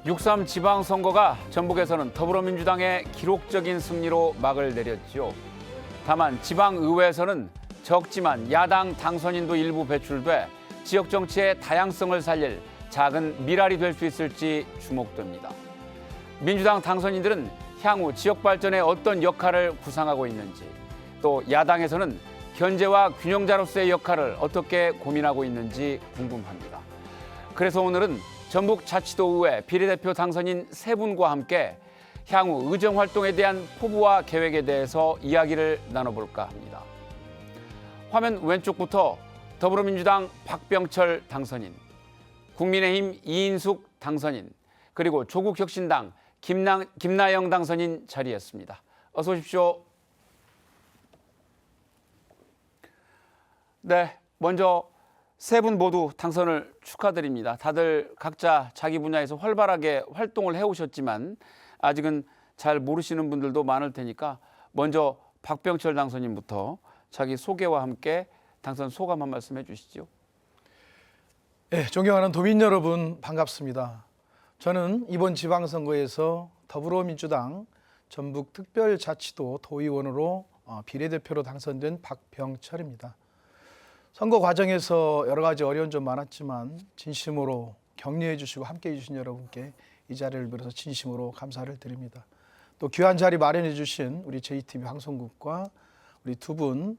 6.3 지방선거가 전북에서는 더불어민주당의 기록적인 승리로 막을 내렸지요. 다만 지방의회에서는 적지만 야당 당선인도 일부 배출돼 지역 정치의 다양성을 살릴 작은 미랄이 될 수 있을지 주목됩니다. 민주당 당선인들은 향후 지역 발전에 어떤 역할을 구상하고 있는지, 또 야당에서는 견제와 균형자로서의 역할을 어떻게 고민하고 있는지 궁금합니다. 그래서 오늘은 전북자치도의회 비례대표 당선인 세 분과 함께 향후 의정활동에 대한 포부와 계획에 대해서 이야기를 나눠볼까 합니다. 화면 왼쪽부터 더불어민주당 박병철 당선인, 국민의힘 이인숙 당선인, 그리고 조국혁신당 김나영 당선인 자리했습니다. 어서 오십시오. 네, 먼저 세 분 모두 당선을 축하드립니다. 다들 각자 자기 분야에서 활발하게 활동을 해오셨지만 아직은 잘 모르시는 분들도 많을 테니까 먼저 박병철 당선인부터 자기 소개와 함께 당선 소감 한 말씀 해주시죠. 네, 존경하는 도민 여러분 반갑습니다. 저는 이번 지방선거에서 더불어민주당 전북특별자치도 도의원으로 비례대표로 당선된 박병철입니다. 선거 과정에서 여러 가지 어려운 점 많았지만 진심으로 격려해 주시고 함께해 주신 여러분께 이 자리를 빌어서 진심으로 감사를 드립니다. 또 귀한 자리 마련해 주신 우리 JTB 방송국과 우리 두 분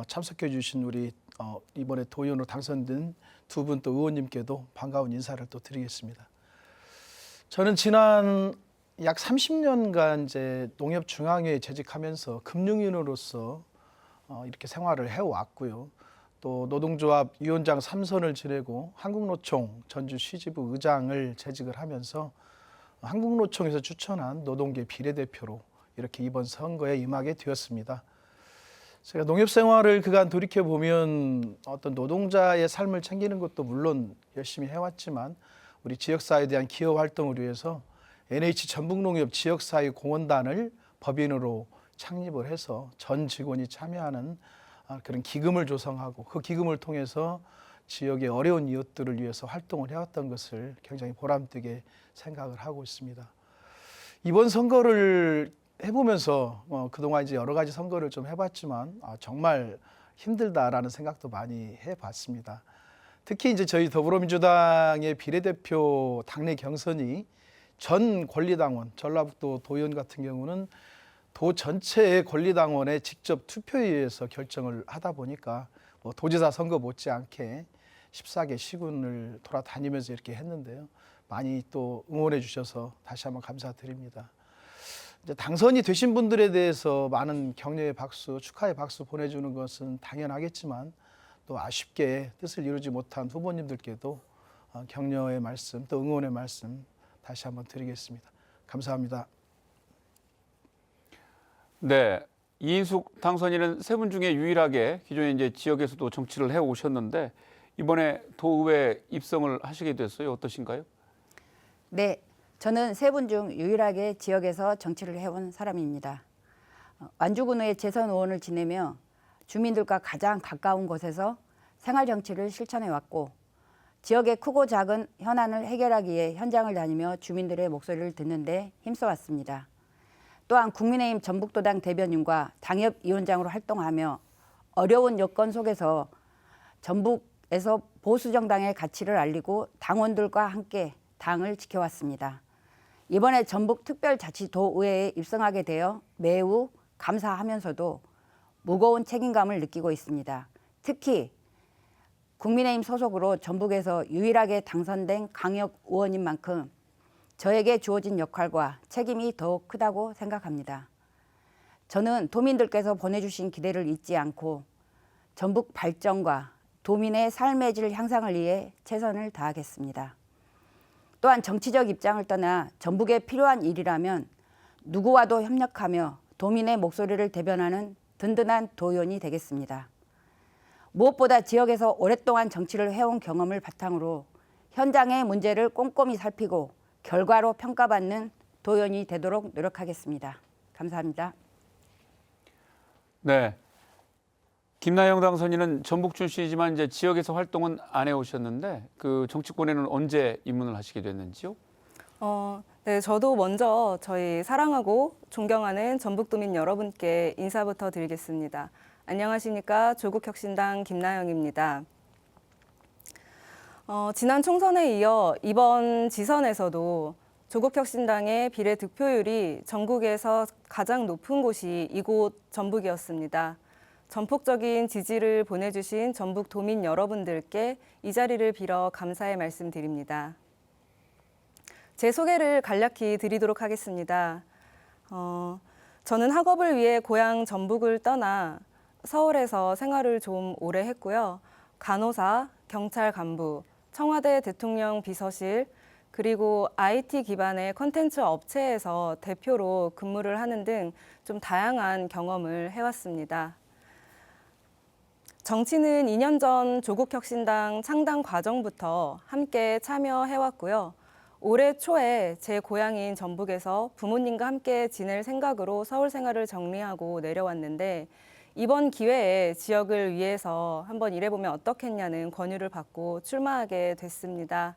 참석해 주신 우리 이번에 도의원으로 당선된 두 분 또 의원님께도 반가운 인사를 또 드리겠습니다. 저는 지난 약 30년간 이제 농협중앙회에 재직하면서 금융인으로서 이렇게 생활을 해왔고요. 또 노동조합 위원장 3선을 지내고 한국노총 전주시지부 의장을 재직을 하면서 한국노총에서 추천한 노동계 비례대표로 이렇게 이번 선거에 임하게 되었습니다. 제가 농협 생활을 그간 돌이켜보면 어떤 노동자의 삶을 챙기는 것도 물론 열심히 해왔지만 우리 지역사회에 대한 기여 활동을 위해서 NH 전북농협 지역사회 공헌단을 법인으로 창립을 해서 전 직원이 참여하는 그런 기금을 조성하고 그 기금을 통해서 지역의 어려운 이웃들을 위해서 활동을 해왔던 것을 굉장히 보람되게 생각을 하고 있습니다. 이번 선거를 해보면서 그동안 이제 여러 가지 선거를 좀 해봤지만 정말 힘들다라는 생각도 많이 해봤습니다. 특히 이제 저희 더불어민주당의 비례대표 당내 경선이 전 권리당원, 전라북도 도의원 같은 경우는 도 전체의 권리당원의 직접 투표에 의해서 결정을 하다 보니까 도지사 선거 못지않게 14개 시군을 돌아다니면서 이렇게 했는데요. 많이 또 응원해 주셔서 다시 한번 감사드립니다. 이제 당선이 되신 분들에 대해서 많은 격려의 박수, 축하의 박수 보내주는 것은 당연하겠지만 또 아쉽게 뜻을 이루지 못한 후보님들께도 격려의 말씀, 또 응원의 말씀 다시 한번 드리겠습니다. 감사합니다. 네, 이인숙 당선인은 세 분 중에 유일하게 기존에 이제 지역에서도 정치를 해 오셨는데 이번에 도의회 입성을 하시게 됐어요. 어떠신가요? 네, 저는 세 분 중 유일하게 지역에서 정치를 해온 사람입니다. 완주군의 재선 의원을 지내며 주민들과 가장 가까운 곳에서 생활 정치를 실천해 왔고 지역의 크고 작은 현안을 해결하기 위해 현장을 다니며 주민들의 목소리를 듣는 데 힘써왔습니다. 또한 국민의힘 전북도당 대변인과 당협위원장으로 활동하며 어려운 여건 속에서 전북에서 보수정당의 가치를 알리고 당원들과 함께 당을 지켜왔습니다. 이번에 전북특별자치도의회에 입성하게 되어 매우 감사하면서도 무거운 책임감을 느끼고 있습니다. 특히 국민의힘 소속으로 전북에서 유일하게 당선된 강력 의원인 만큼 저에게 주어진 역할과 책임이 더욱 크다고 생각합니다. 저는 도민들께서 보내주신 기대를 잊지 않고 전북 발전과 도민의 삶의 질 향상을 위해 최선을 다하겠습니다. 또한 정치적 입장을 떠나 전북에 필요한 일이라면 누구와도 협력하며 도민의 목소리를 대변하는 든든한 도의원이 되겠습니다. 무엇보다 지역에서 오랫동안 정치를 해온 경험을 바탕으로 현장의 문제를 꼼꼼히 살피고 결과로 평가받는 도의원이 되도록 노력하겠습니다. 감사합니다. 네, 김나영 당선인은 전북 출신이지만 이제 지역에서 활동은 안 해오셨는데 그 정치권에는 언제 입문을 하시게 됐는지요? 네, 저도 먼저 저희 사랑하고 존경하는 전북도민 여러분께 인사부터 드리겠습니다. 안녕하십니까. 조국혁신당 김나영입니다. 지난 총선에 이어 이번 지선에서도 조국혁신당의 비례 득표율이 전국에서 가장 높은 곳이 이곳 전북이었습니다. 전폭적인 지지를 보내주신 전북 도민 여러분들께 이 자리를 빌어 감사의 말씀드립니다. 제 소개를 간략히 드리도록 하겠습니다. 저는 학업을 위해 고향 전북을 떠나 서울에서 생활을 좀 오래 했고요. 간호사, 경찰 간부, 청와대 대통령 비서실, 그리고 IT 기반의 콘텐츠 업체에서 대표로 근무를 하는 등 좀 다양한 경험을 해왔습니다. 정치는 2년 전 조국혁신당 창당 과정부터 함께 참여해왔고요. 올해 초에 제 고향인 전북에서 부모님과 함께 지낼 생각으로 서울 생활을 정리하고 내려왔는데 이번 기회에 지역을 위해서 한번 일해보면 어떻겠냐는 권유를 받고 출마하게 됐습니다.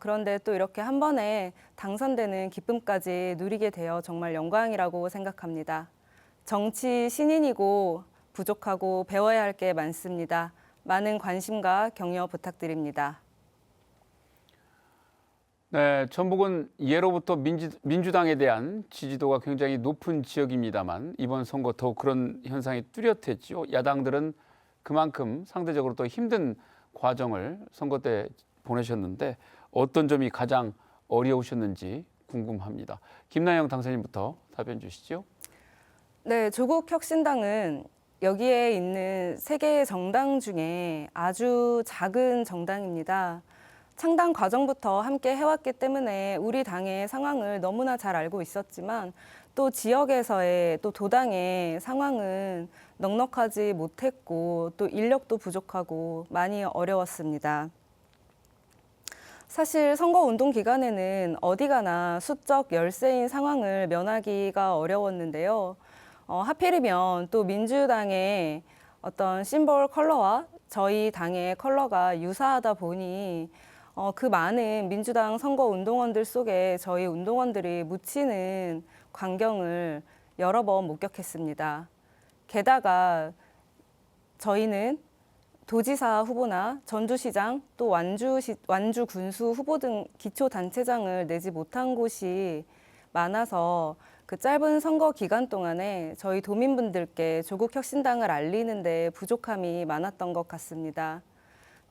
그런데 또 이렇게 한 번에 당선되는 기쁨까지 누리게 되어 정말 영광이라고 생각합니다. 정치 신인이고 부족하고 배워야 할 게 많습니다. 많은 관심과 격려 부탁드립니다. 네, 전북은 예로부터 민주당에 대한 지지도가 굉장히 높은 지역입니다만 이번 선거 더욱 그런 현상이 뚜렷했죠. 야당들은 그만큼 상대적으로 더 힘든 과정을 선거 때 보내셨는데 어떤 점이 가장 어려우셨는지 궁금합니다. 김나영 당선인부터 답변 주시죠. 네, 조국혁신당은 여기에 있는 3개의 정당 중에 아주 작은 정당입니다. 창당 과정부터 함께 해왔기 때문에 우리 당의 상황을 너무나 잘 알고 있었지만 또 지역에서의 또 도당의 상황은 넉넉하지 못했고 또 인력도 부족하고 많이 어려웠습니다. 사실 선거운동 기간에는 어디 가나 수적 열세인 상황을 면하기가 어려웠는데요. 하필이면 또 민주당의 어떤 심볼 컬러와 저희 당의 컬러가 유사하다 보니 그 많은 민주당 선거운동원들 속에 저희 운동원들이 묻히는 광경을 여러 번 목격했습니다. 게다가 저희는 도지사 후보나 전주시장 또 완주 군수 후보 등 기초단체장을 내지 못한 곳이 많아서 그 짧은 선거 기간 동안에 저희 도민분들께 조국혁신당을 알리는 데 부족함이 많았던 것 같습니다.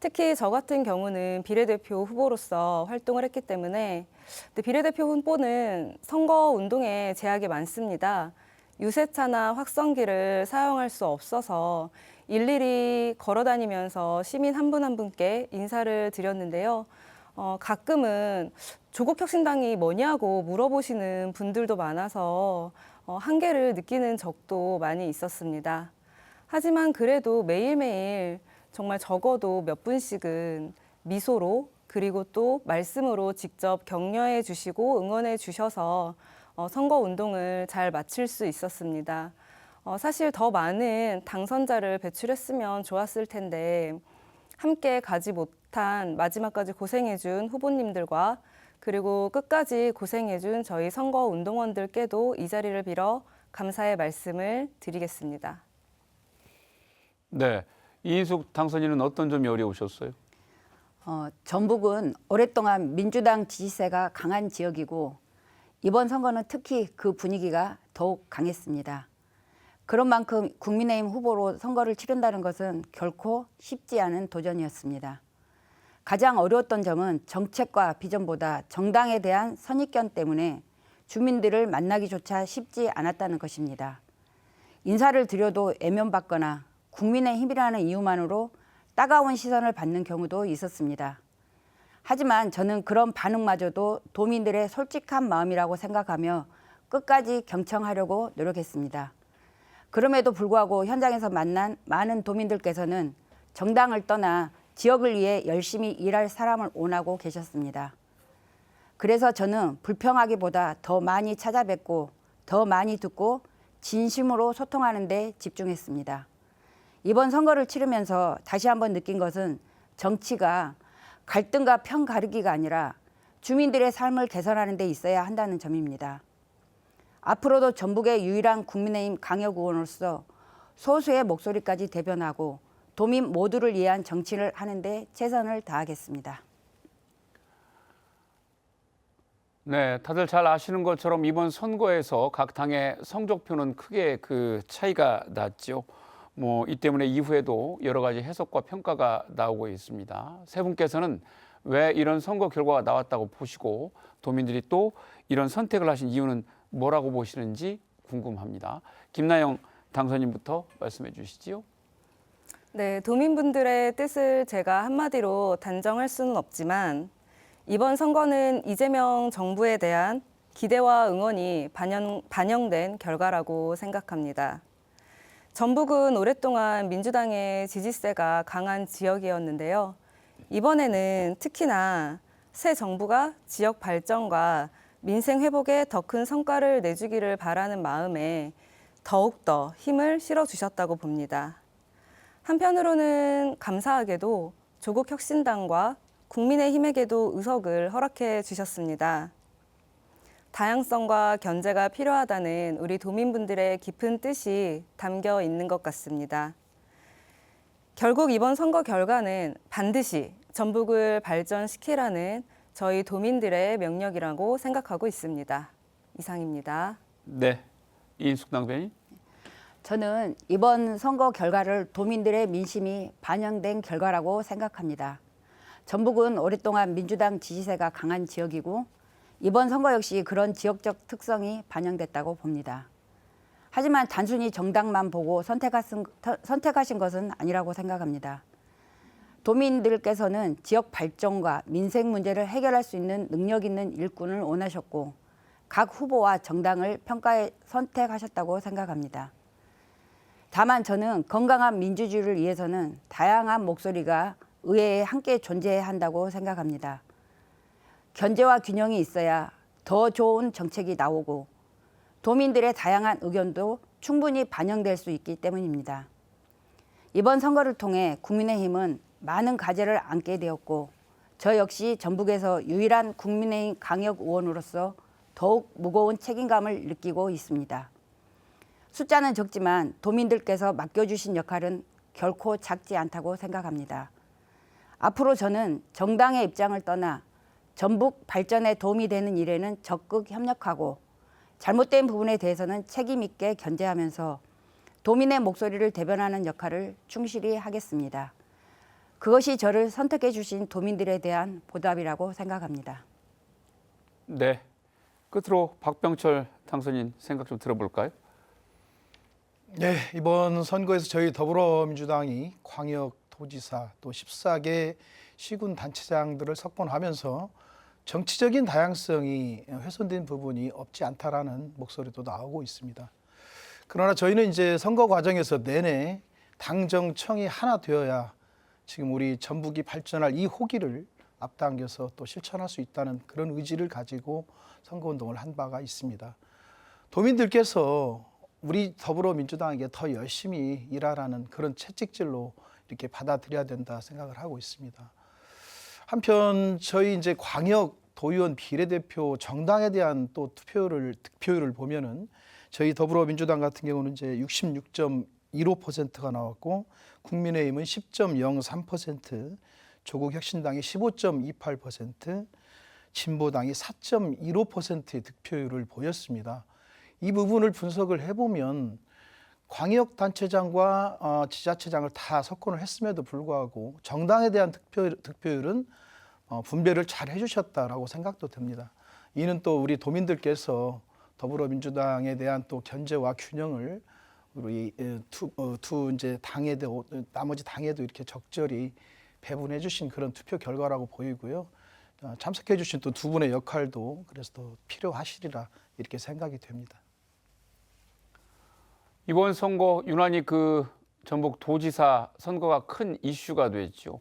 특히 저 같은 경우는 비례대표 후보로서 활동을 했기 때문에 비례대표 후보는 선거운동에 제약이 많습니다. 유세차나 확성기를 사용할 수 없어서 일일이 걸어다니면서 시민 한 분 한 분께 인사를 드렸는데요. 가끔은 조국혁신당이 뭐냐고 물어보시는 분들도 많아서 한계를 느끼는 적도 많이 있었습니다. 하지만 그래도 매일매일 정말 적어도 몇 분씩은 미소로 그리고 또 말씀으로 직접 격려해 주시고 응원해 주셔서 선거운동을 잘 마칠 수 있었습니다. 사실 더 많은 당선자를 배출했으면 좋았을 텐데 함께 가지 못한 마지막까지 고생해준 후보님들과 그리고 끝까지 고생해준 저희 선거운동원들께도 이 자리를 빌어 감사의 말씀을 드리겠습니다. 네, 이인숙 당선인은 어떤 점이 어려우셨어요? 전북은 오랫동안 민주당 지지세가 강한 지역이고 이번 선거는 특히 그 분위기가 더욱 강했습니다. 그런 만큼 국민의힘 후보로 선거를 치른다는 것은 결코 쉽지 않은 도전이었습니다. 가장 어려웠던 점은 정책과 비전보다 정당에 대한 선입견 때문에 주민들을 만나기조차 쉽지 않았다는 것입니다. 인사를 드려도 애면받거나 국민의힘이라는 이유만으로 따가운 시선을 받는 경우도 있었습니다. 하지만 저는 그런 반응마저도 도민들의 솔직한 마음이라고 생각하며 끝까지 경청하려고 노력했습니다. 그럼에도 불구하고 현장에서 만난 많은 도민들께서는 정당을 떠나 지역을 위해 열심히 일할 사람을 원하고 계셨습니다. 그래서 저는 불평하기보다 더 많이 찾아뵙고 더 많이 듣고 진심으로 소통하는 데 집중했습니다. 이번 선거를 치르면서 다시 한번 느낀 것은 정치가 갈등과 편 가르기가 아니라 주민들의 삶을 개선하는 데 있어야 한다는 점입니다. 앞으로도 전북의 유일한 국민의힘 강력 의원으로서 소수의 목소리까지 대변하고 도민 모두를 위한 정치를 하는 데 최선을 다하겠습니다. 네, 다들 잘 아시는 것처럼 이번 선거에서 각 당의 성적표는 크게 그 차이가 났죠. 이 때문에 이후에도 여러 가지 해석과 평가가 나오고 있습니다. 세 분께서는 왜 이런 선거 결과가 나왔다고 보시고 도민들이 또 이런 선택을 하신 이유는 뭐라고 보시는지 궁금합니다. 김나영 당선인부터 말씀해 주시지요. 네, 도민분들의 뜻을 제가 한마디로 단정할 수는 없지만 이번 선거는 이재명 정부에 대한 기대와 응원이 반영된 결과라고 생각합니다. 전북은 오랫동안 민주당의 지지세가 강한 지역이었는데요. 이번에는 특히나 새 정부가 지역 발전과 민생 회복에 더 큰 성과를 내주기를 바라는 마음에 더욱더 힘을 실어주셨다고 봅니다. 한편으로는 감사하게도 조국혁신당과 국민의힘에게도 의석을 허락해 주셨습니다. 다양성과 견제가 필요하다는 우리 도민분들의 깊은 뜻이 담겨 있는 것 같습니다. 결국 이번 선거 결과는 반드시 전북을 발전시키라는 저희 도민들의 명령이라고 생각하고 있습니다. 이상입니다. 네, 이인숙 당변인. 저는 이번 선거 결과를 도민들의 민심이 반영된 결과라고 생각합니다. 전북은 오랫동안 민주당 지지세가 강한 지역이고 이번 선거 역시 그런 지역적 특성이 반영됐다고 봅니다. 하지만 단순히 정당만 보고 선택하신 것은 아니라고 생각합니다. 도민들께서는 지역 발전과 민생 문제를 해결할 수 있는 능력 있는 일꾼을 원하셨고 각 후보와 정당을 평가해 선택하셨다고 생각합니다. 다만 저는 건강한 민주주의를 위해서는 다양한 목소리가 의회에 함께 존재해야 한다고 생각합니다. 견제와 균형이 있어야 더 좋은 정책이 나오고 도민들의 다양한 의견도 충분히 반영될 수 있기 때문입니다. 이번 선거를 통해 국민의힘은 많은 과제를 안게 되었고 저 역시 전북에서 유일한 국민의힘 강력 의원으로서 더욱 무거운 책임감을 느끼고 있습니다. 숫자는 적지만 도민들께서 맡겨주신 역할은 결코 작지 않다고 생각합니다. 앞으로 저는 정당의 입장을 떠나 전북 발전에 도움이 되는 일에는 적극 협력하고 잘못된 부분에 대해서는 책임 있게 견제하면서 도민의 목소리를 대변하는 역할을 충실히 하겠습니다. 그것이 저를 선택해 주신 도민들에 대한 보답이라고 생각합니다. 네, 끝으로 박병철 당선인 생각 좀 들어볼까요? 네, 이번 선거에서 저희 더불어민주당이 광역도지사 또 14개 시군단체장들을 석권하면서 정치적인 다양성이 훼손된 부분이 없지 않다라는 목소리도 나오고 있습니다. 그러나 저희는 이제 선거 과정에서 내내 당정청이 하나 되어야 지금 우리 전북이 발전할 이 호기를 앞당겨서 또 실천할 수 있다는 그런 의지를 가지고 선거운동을 한 바가 있습니다. 도민들께서 우리 더불어민주당에게 더 열심히 일하라는 그런 채찍질로 이렇게 받아들여야 된다 생각을 하고 있습니다. 한편 저희 이제 광역 도의원 비례대표 정당에 대한 또 득표율을 보면은 저희 더불어민주당 같은 경우는 이제 66.15%가 나왔고 국민의힘은 10.03%, 조국혁신당이 15.28%, 진보당이 4.15%의 득표율을 보였습니다. 이 부분을 분석을 해보면 광역단체장과 지자체장을 다 석권을 했음에도 불구하고 정당에 대한 득표율은 분배를 잘 해주셨다라고 생각도 됩니다. 이는 또 우리 도민들께서 더불어민주당에 대한 또 견제와 균형을 우리 이제 당에도 나머지 당에도 이렇게 적절히 배분해 주신 그런 투표 결과라고 보이고요. 참석해 주신 또 두 분의 역할도 그래서 더 필요하시리라 이렇게 생각이 됩니다. 이번 선거 유난히 그 전북 도지사 선거가 큰 이슈가 됐죠.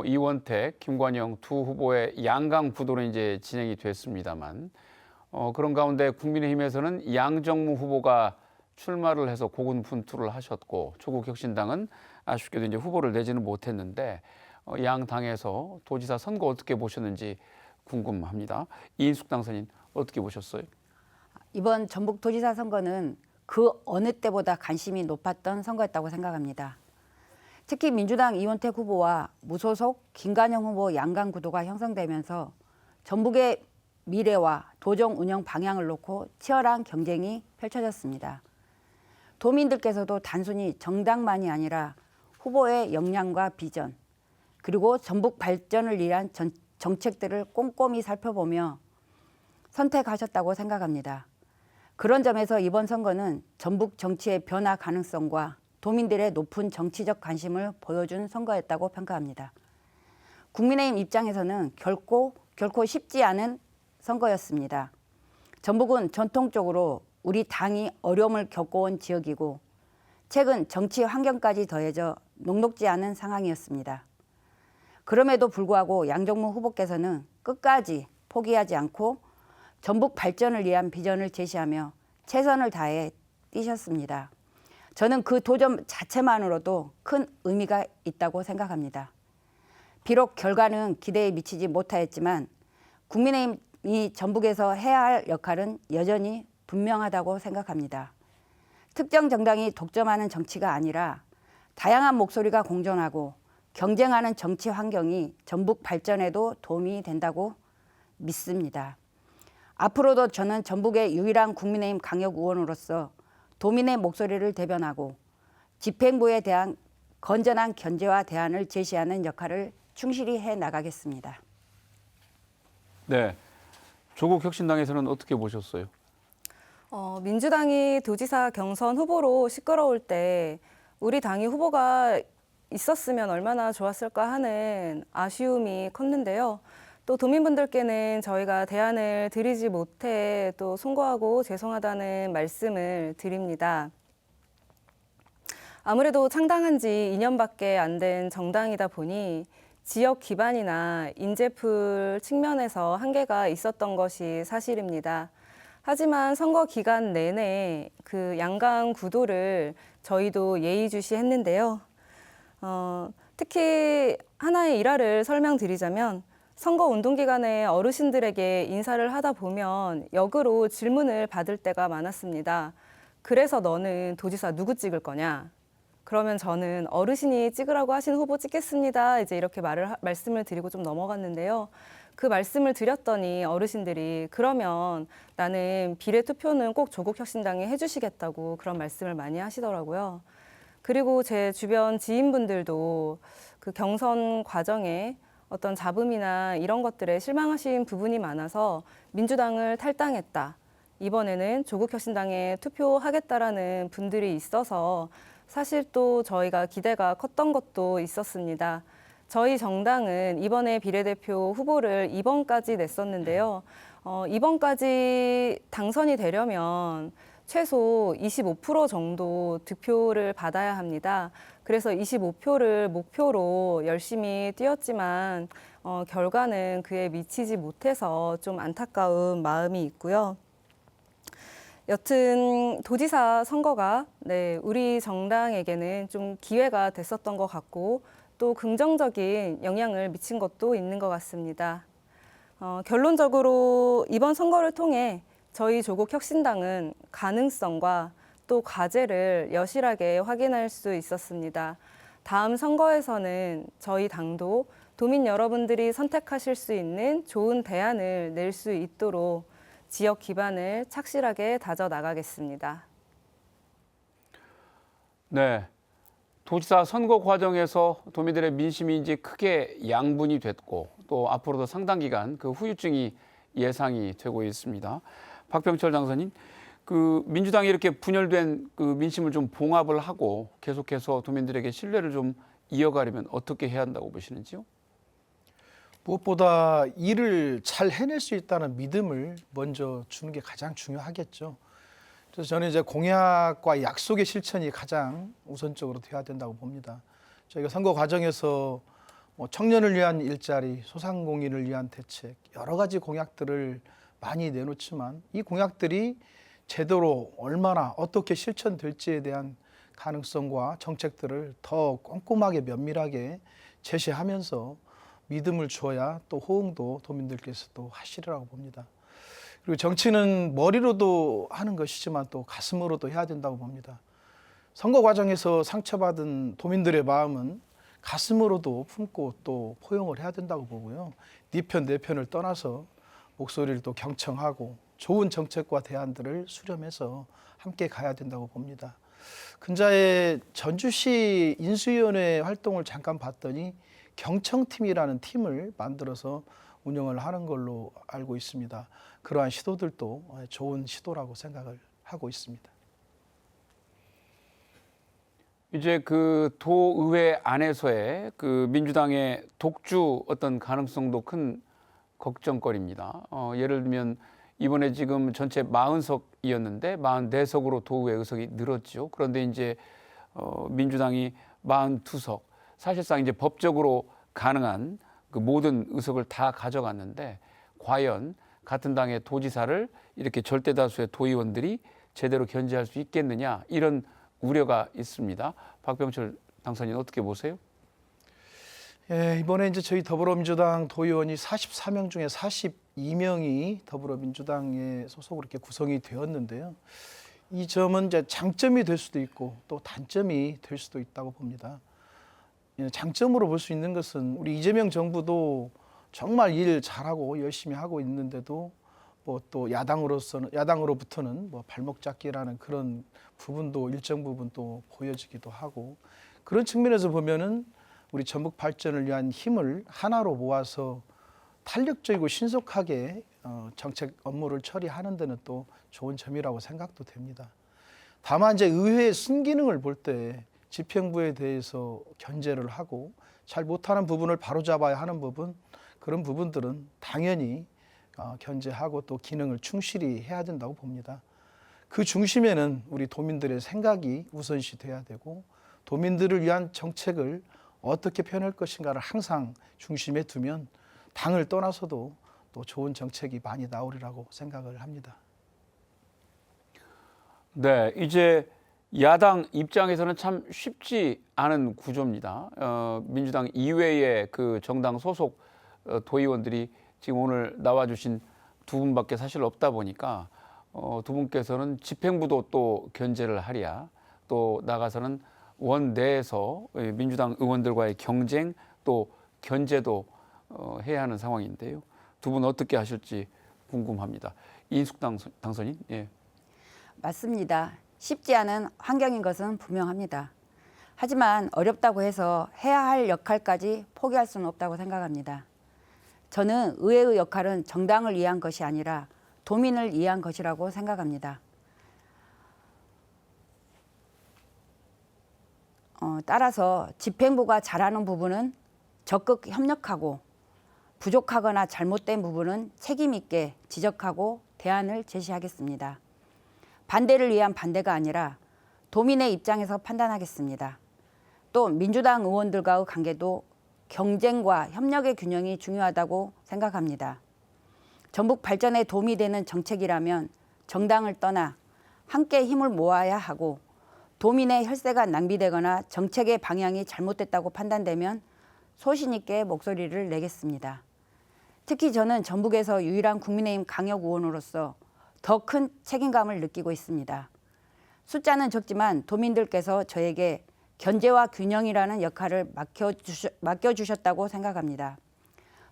이원택, 김관영 두 후보의 양강 구도로 이제 진행이 됐습니다만 그런 가운데 국민의힘에서는 양정무 후보가 출마를 해서 고군분투를 하셨고 조국혁신당은 아쉽게도 이제 후보를 내지는 못했는데 양 당에서 도지사 선거 어떻게 보셨는지 궁금합니다. 이인숙 당선인 어떻게 보셨어요? 이번 전북도지사 선거는 그 어느 때보다 관심이 높았던 선거였다고 생각합니다. 특히 민주당 이원택 후보와 무소속 김관영 후보 양강 구도가 형성되면서 전북의 미래와 도정 운영 방향을 놓고 치열한 경쟁이 펼쳐졌습니다. 도민들께서도 단순히 정당만이 아니라 후보의 역량과 비전, 그리고 전북 발전을 위한 정책들을 꼼꼼히 살펴보며 선택하셨다고 생각합니다. 그런 점에서 이번 선거는 전북 정치의 변화 가능성과 도민들의 높은 정치적 관심을 보여준 선거였다고 평가합니다. 국민의힘 입장에서는 결코 쉽지 않은 선거였습니다. 전북은 전통적으로 우리 당이 어려움을 겪어온 지역이고 최근 정치 환경까지 더해져 녹록지 않은 상황이었습니다. 그럼에도 불구하고 양정무 후보께서는 끝까지 포기하지 않고 전북 발전을 위한 비전을 제시하며 최선을 다해 뛰셨습니다. 저는 그 도전 자체만으로도 큰 의미가 있다고 생각합니다. 비록 결과는 기대에 미치지 못하였지만 국민의힘이 전북에서 해야 할 역할은 여전히 분명하다고 생각합니다. 특정 정당이 독점하는 정치가 아니라 다양한 목소리가 공존하고 경쟁하는 정치 환경이 전북 발전에도 도움이 된다고 믿습니다. 앞으로도 저는 전북의 유일한 국민의힘 강력 의원으로서 도민의 목소리를 대변하고 집행부에 대한 건전한 견제와 대안을 제시하는 역할을 충실히 해 나가겠습니다. 네, 조국혁신당에서는 어떻게 보셨어요? 민주당이 도지사 경선 후보로 시끄러울 때 우리 당이 후보가 있었으면 얼마나 좋았을까 하는 아쉬움이 컸는데요. 또 도민분들께는 저희가 대안을 드리지 못해 또 송구하고 죄송하다는 말씀을 드립니다. 아무래도 창당한 지 2년밖에 안 된 정당이다 보니 지역 기반이나 인재풀 측면에서 한계가 있었던 것이 사실입니다. 하지만 선거 기간 내내 그 양강 구도를 저희도 예의주시했는데요. 특히 하나의 일화를 설명드리자면 선거 운동 기간에 어르신들에게 인사를 하다 보면 역으로 질문을 받을 때가 많았습니다. 그래서 너는 도지사 누구 찍을 거냐? 그러면 저는 어르신이 찍으라고 하신 후보 찍겠습니다. 이제 이렇게 말씀을 드리고 좀 넘어갔는데요. 그 말씀을 드렸더니 어르신들이 그러면 나는 비례 투표는 꼭 조국혁신당에 해주시겠다고 그런 말씀을 많이 하시더라고요. 그리고 제 주변 지인분들도 그 경선 과정에 어떤 잡음이나 이런 것들에 실망하신 부분이 많아서 민주당을 탈당했다. 이번에는 조국혁신당에 투표하겠다라는 분들이 있어서 사실 또 저희가 기대가 컸던 것도 있었습니다. 저희 정당은 이번에 비례대표 후보를 2번까지 냈었는데요. 2번까지 당선이 되려면 최소 25% 정도 득표를 받아야 합니다. 그래서 25표를 목표로 열심히 뛰었지만 결과는 그에 미치지 못해서 좀 안타까운 마음이 있고요. 여튼 도지사 선거가 우리 정당에게는 좀 기회가 됐었던 것 같고 또 긍정적인 영향을 미친 것도 있는 것 같습니다. 결론적으로 이번 선거를 통해 저희 조국혁신당은 가능성과 또 과제를 여실하게 확인할 수 있었습니다. 다음 선거에서는 저희 당도 도민 여러분들이 선택하실 수 있는 좋은 대안을 낼 수 있도록 지역 기반을 착실하게 다져 나가겠습니다. 네, 도지사 선거 과정에서 도민들의 민심이 이제 크게 양분이 됐고 또 앞으로도 상당 기간 그 후유증이 예상이 되고 있습니다. 박병철 당선인, 그 민주당이 이렇게 분열된 그 민심을 좀 봉합을 하고 계속해서 도민들에게 신뢰를 좀 이어가려면 어떻게 해야 한다고 보시는지요? 무엇보다 일을 잘 해낼 수 있다는 믿음을 먼저 주는 게 가장 중요하겠죠. 그래서 저는 이제 공약과 약속의 실천이 가장 우선적으로 돼야 된다고 봅니다. 저희가 선거 과정에서 청년을 위한 일자리, 소상공인을 위한 대책, 여러 가지 공약들을 많이 내놓지만 이 공약들이 제대로 얼마나 어떻게 실천될지에 대한 가능성과 정책들을 더 꼼꼼하게 면밀하게 제시하면서 믿음을 주어야 또 호응도 도민들께서 또 하시리라고 봅니다. 그리고 정치는 머리로도 하는 것이지만 또 가슴으로도 해야 된다고 봅니다. 선거 과정에서 상처받은 도민들의 마음은 가슴으로도 품고 또 포용을 해야 된다고 보고요. 네 편, 내 편을 떠나서 목소리를 또 경청하고 좋은 정책과 대안들을 수렴해서 함께 가야 된다고 봅니다. 근자에 전주시 인수위원회 활동을 잠깐 봤더니 경청팀이라는 팀을 만들어서 운영을 하는 걸로 알고 있습니다. 그러한 시도들도 좋은 시도라고 생각을 하고 있습니다. 이제 그 도의회 안에서의 그 민주당의 독주 어떤 가능성도 큰 걱정거리입니다. 예를 들면 이번에 지금 전체 40석이었는데 44석으로 도의회 의석이 늘었죠. 그런데 이제 민주당이 42석, 사실상 이제 법적으로 가능한 그 모든 의석을 다 가져갔는데 과연 같은 당의 도지사를 이렇게 절대다수의 도의원들이 제대로 견제할 수 있겠느냐, 이런 우려가 있습니다. 박병철 당선인 어떻게 보세요? 예, 이번에 이제 저희 더불어민주당 도의원이 44명 중에 42명이 더불어민주당의 소속으로 이렇게 구성이 되었는데요. 이 점은 이제 장점이 될 수도 있고 또 단점이 될 수도 있다고 봅니다. 장점으로 볼 수 있는 것은 우리 이재명 정부도 정말 일 잘하고 열심히 하고 있는데도 뭐 또 야당으로부터는 뭐 발목 잡기라는 그런 부분도 일정 부분 또 보여지기도 하고, 그런 측면에서 보면은 우리 전북 발전을 위한 힘을 하나로 모아서 탄력적이고 신속하게 정책 업무를 처리하는 데는 또 좋은 점이라고 생각도 됩니다. 다만 이제 의회의 순기능을 볼 때 집행부에 대해서 견제를 하고 잘 못하는 부분을 바로잡아야 하는 부분, 그런 부분들은 당연히 견제하고 또 기능을 충실히 해야 된다고 봅니다. 그 중심에는 우리 도민들의 생각이 우선시 돼야 되고, 도민들을 위한 정책을 어떻게 펴낼 것인가를 항상 중심에 두면 당을 떠나서도 또 좋은 정책이 많이 나오리라고 생각을 합니다. 네, 이제 야당 입장에서는 참 쉽지 않은 구조입니다. 민주당 이외의 그 정당 소속 도의원들이 지금 오늘 나와주신 두 분밖에 사실 없다 보니까 두 분께서는 집행부도 또 견제를 하랴, 또 나가서는 원내에서 민주당 의원들과의 경쟁 또 견제도 해야 하는 상황인데요. 두 분 어떻게 하실지 궁금합니다. 이인숙 당선인. 예. 맞습니다. 쉽지 않은 환경인 것은 분명합니다. 하지만 어렵다고 해서 해야 할 역할까지 포기할 수는 없다고 생각합니다. 저는 의회의 역할은 정당을 위한 것이 아니라 도민을 위한 것이라고 생각합니다. 따라서 집행부가 잘하는 부분은 적극 협력하고, 부족하거나 잘못된 부분은 책임 있게 지적하고 대안을 제시하겠습니다. 반대를 위한 반대가 아니라 도민의 입장에서 판단하겠습니다. 또 민주당 의원들과의 관계도 경쟁과 협력의 균형이 중요하다고 생각합니다. 전북 발전에 도움이 되는 정책이라면 정당을 떠나 함께 힘을 모아야 하고, 도민의 혈세가 낭비되거나 정책의 방향이 잘못됐다고 판단되면 소신 있게 목소리를 내겠습니다. 특히 저는 전북에서 유일한 국민의힘 강력 의원으로서 더 큰 책임감을 느끼고 있습니다. 숫자는 적지만 도민들께서 저에게 견제와 균형이라는 역할을 맡겨주셨다고 생각합니다.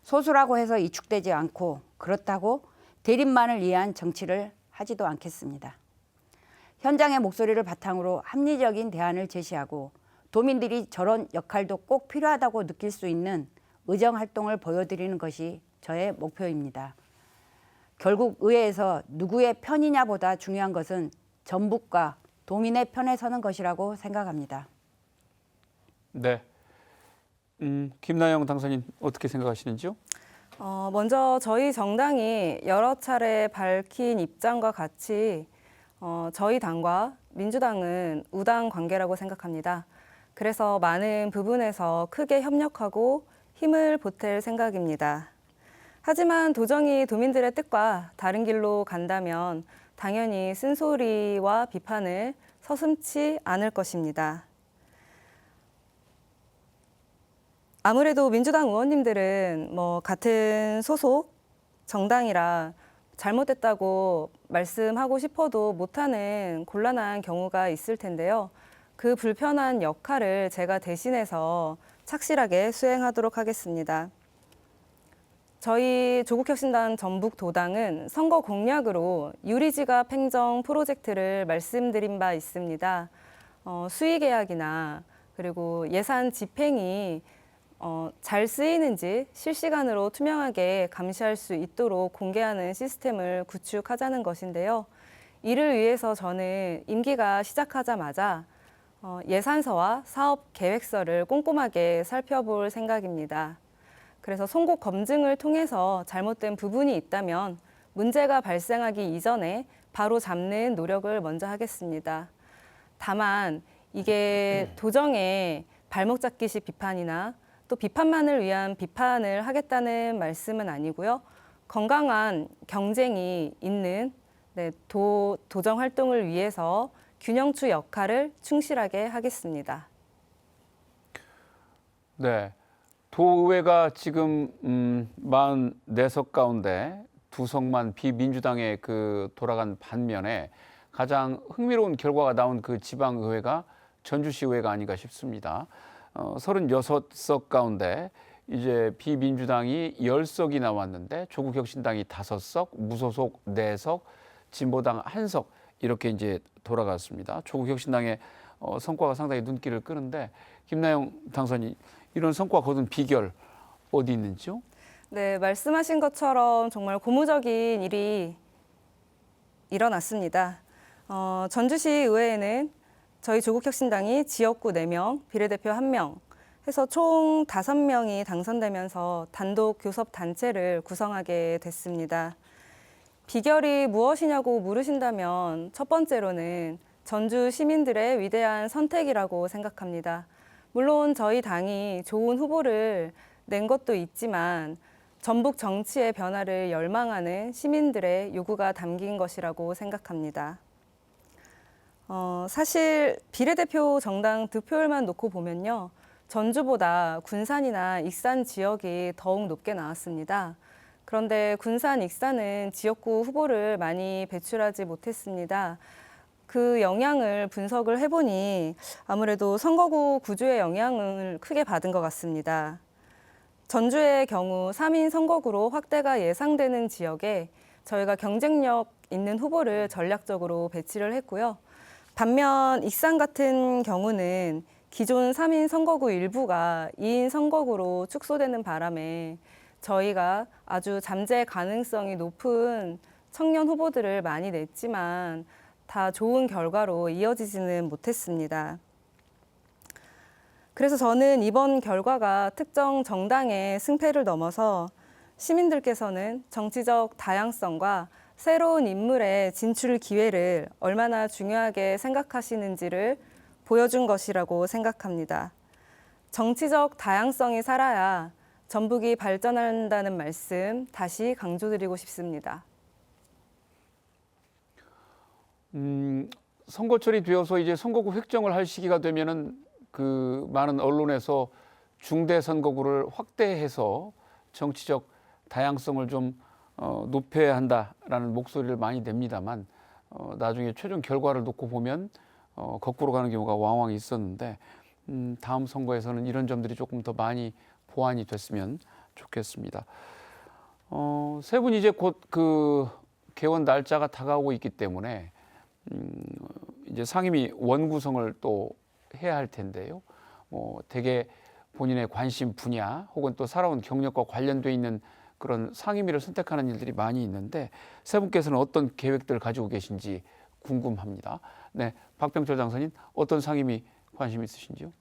소수라고 해서 이축되지 않고, 그렇다고 대립만을 위한 정치를 하지도 않겠습니다. 현장의 목소리를 바탕으로 합리적인 대안을 제시하고, 도민들이 저런 역할도 꼭 필요하다고 느낄 수 있는 의정활동을 보여드리는 것이 저의 목표입니다. 결국 의회에서 누구의 편이냐보다 중요한 것은 전북과 도민의 편에 서는 것이라고 생각합니다. 네. 김나영 당선인 어떻게 생각하시는지요? 먼저 저희 정당이 여러 차례 밝힌 입장과 같이 저희 당과 민주당은 우당 관계라고 생각합니다. 그래서 많은 부분에서 크게 협력하고 힘을 보탤 생각입니다. 하지만 도정이 도민들의 뜻과 다른 길로 간다면 당연히 쓴소리와 비판을 서슴지 않을 것입니다. 아무래도 민주당 의원님들은 뭐 같은 소속 정당이라 잘못됐다고 말씀하고 싶어도 못하는 곤란한 경우가 있을 텐데요. 그 불편한 역할을 제가 대신해서 착실하게 수행하도록 하겠습니다. 저희 조국혁신당 전북도당은 선거 공약으로 유리지갑 행정 프로젝트를 말씀드린 바 있습니다. 수의계약이나 그리고 예산 집행이 잘 쓰이는지 실시간으로 투명하게 감시할 수 있도록 공개하는 시스템을 구축하자는 것인데요. 이를 위해서 저는 임기가 시작하자마자 예산서와 사업 계획서를 꼼꼼하게 살펴볼 생각입니다. 그래서 송곳 검증을 통해서 잘못된 부분이 있다면 문제가 발생하기 이전에 바로 잡는 노력을 먼저 하겠습니다. 다만 이게 도정의 발목 잡기식 비판이나 또 비판만을 위한 비판을 하겠다는 말씀은 아니고요. 건강한 경쟁이 있는 도정 활동을 위해서 균형추 역할을 충실하게 하겠습니다. 네. 도의회가 지금 44석 가운데 2석만 비민주당에 돌아간 반면에 가장 흥미로운 결과가 나온 그 지방의회가 전주시의회가 아닌가 싶습니다. 36석 가운데 이제 비민주당이 10석이 나왔는데 조국혁신당이 5석, 무소속 4석, 진보당 1석 이렇게 이제 돌아갔습니다. 조국혁신당의 성과가 상당히 눈길을 끄는데 김나영 당선인 이런 성과 거둔 비결 어디 있는지요? 네, 말씀하신 것처럼 정말 고무적인 일이 일어났습니다. 전주시 의회에는 저희 조국혁신당이 지역구 4명, 비례대표 1명 해서 총 5명이 당선되면서 단독 교섭 단체를 구성하게 됐습니다. 비결이 무엇이냐고 물으신다면 첫 번째로는 전주 시민들의 위대한 선택이라고 생각합니다. 물론 저희 당이 좋은 후보를 낸 것도 있지만 전북 정치의 변화를 열망하는 시민들의 요구가 담긴 것이라고 생각합니다. 사실 비례대표 정당 득표율만 놓고 보면요. 전주보다 군산이나 익산 지역이 더욱 높게 나왔습니다. 그런데 군산, 익산은 지역구 후보를 많이 배출하지 못했습니다. 그 영향을 분석을 해보니 아무래도 선거구 구조의 영향을 크게 받은 것 같습니다. 전주의 경우 3인 선거구로 확대가 예상되는 지역에 저희가 경쟁력 있는 후보를 전략적으로 배치를 했고요. 반면 익산 같은 경우는 기존 3인 선거구 일부가 2인 선거구로 축소되는 바람에 저희가 아주 잠재 가능성이 높은 청년 후보들을 많이 냈지만 다 좋은 결과로 이어지지는 못했습니다. 그래서 저는 이번 결과가 특정 정당의 승패를 넘어서 시민들께서는 정치적 다양성과 새로운 인물의 진출 기회를 얼마나 중요하게 생각하시는지를 보여준 것이라고 생각합니다. 정치적 다양성이 살아야 전북이 발전한다는 말씀 다시 강조드리고 싶습니다. 선거철이 되어서 이제 선거구 획정을 할 시기가 되면은 그 많은 언론에서 중대 선거구를 확대해서 정치적 다양성을 좀 높여야 한다라는 목소리를 많이 냅니다만 나중에 최종 결과를 놓고 보면 거꾸로 가는 경우가 왕왕 있었는데 다음 선거에서는 이런 점들이 조금 더 많이 보완이 됐으면 좋겠습니다. 세 분이 이제 곧 그 개원 날짜가 다가오고 있기 때문에 이제 상임위 원구성을 또 해야 할 텐데요. 대개 본인의 관심 분야 혹은 또 살아온 경력과 관련돼 있는 그런 상임위를 선택하는 일들이 많이 있는데 세 분께서는 어떤 계획들 가지고 계신지 궁금합니다. 네, 박병철 당선인 어떤 상임위 관심 있으신지요?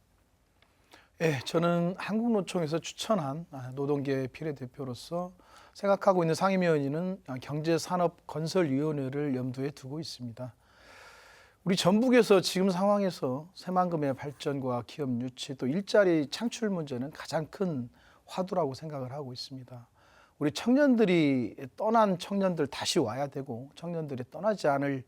예, 저는 한국노총에서 추천한 노동계 비례대표로서 생각하고 있는 상임위원회는 경제산업건설위원회를 염두에 두고 있습니다. 우리 전북에서 지금 상황에서 새만금의 발전과 기업 유치 또 일자리 창출 문제는 가장 큰 화두라고 생각을 하고 있습니다. 우리 청년들이 떠난 청년들 다시 와야 되고 청년들이 떠나지 않을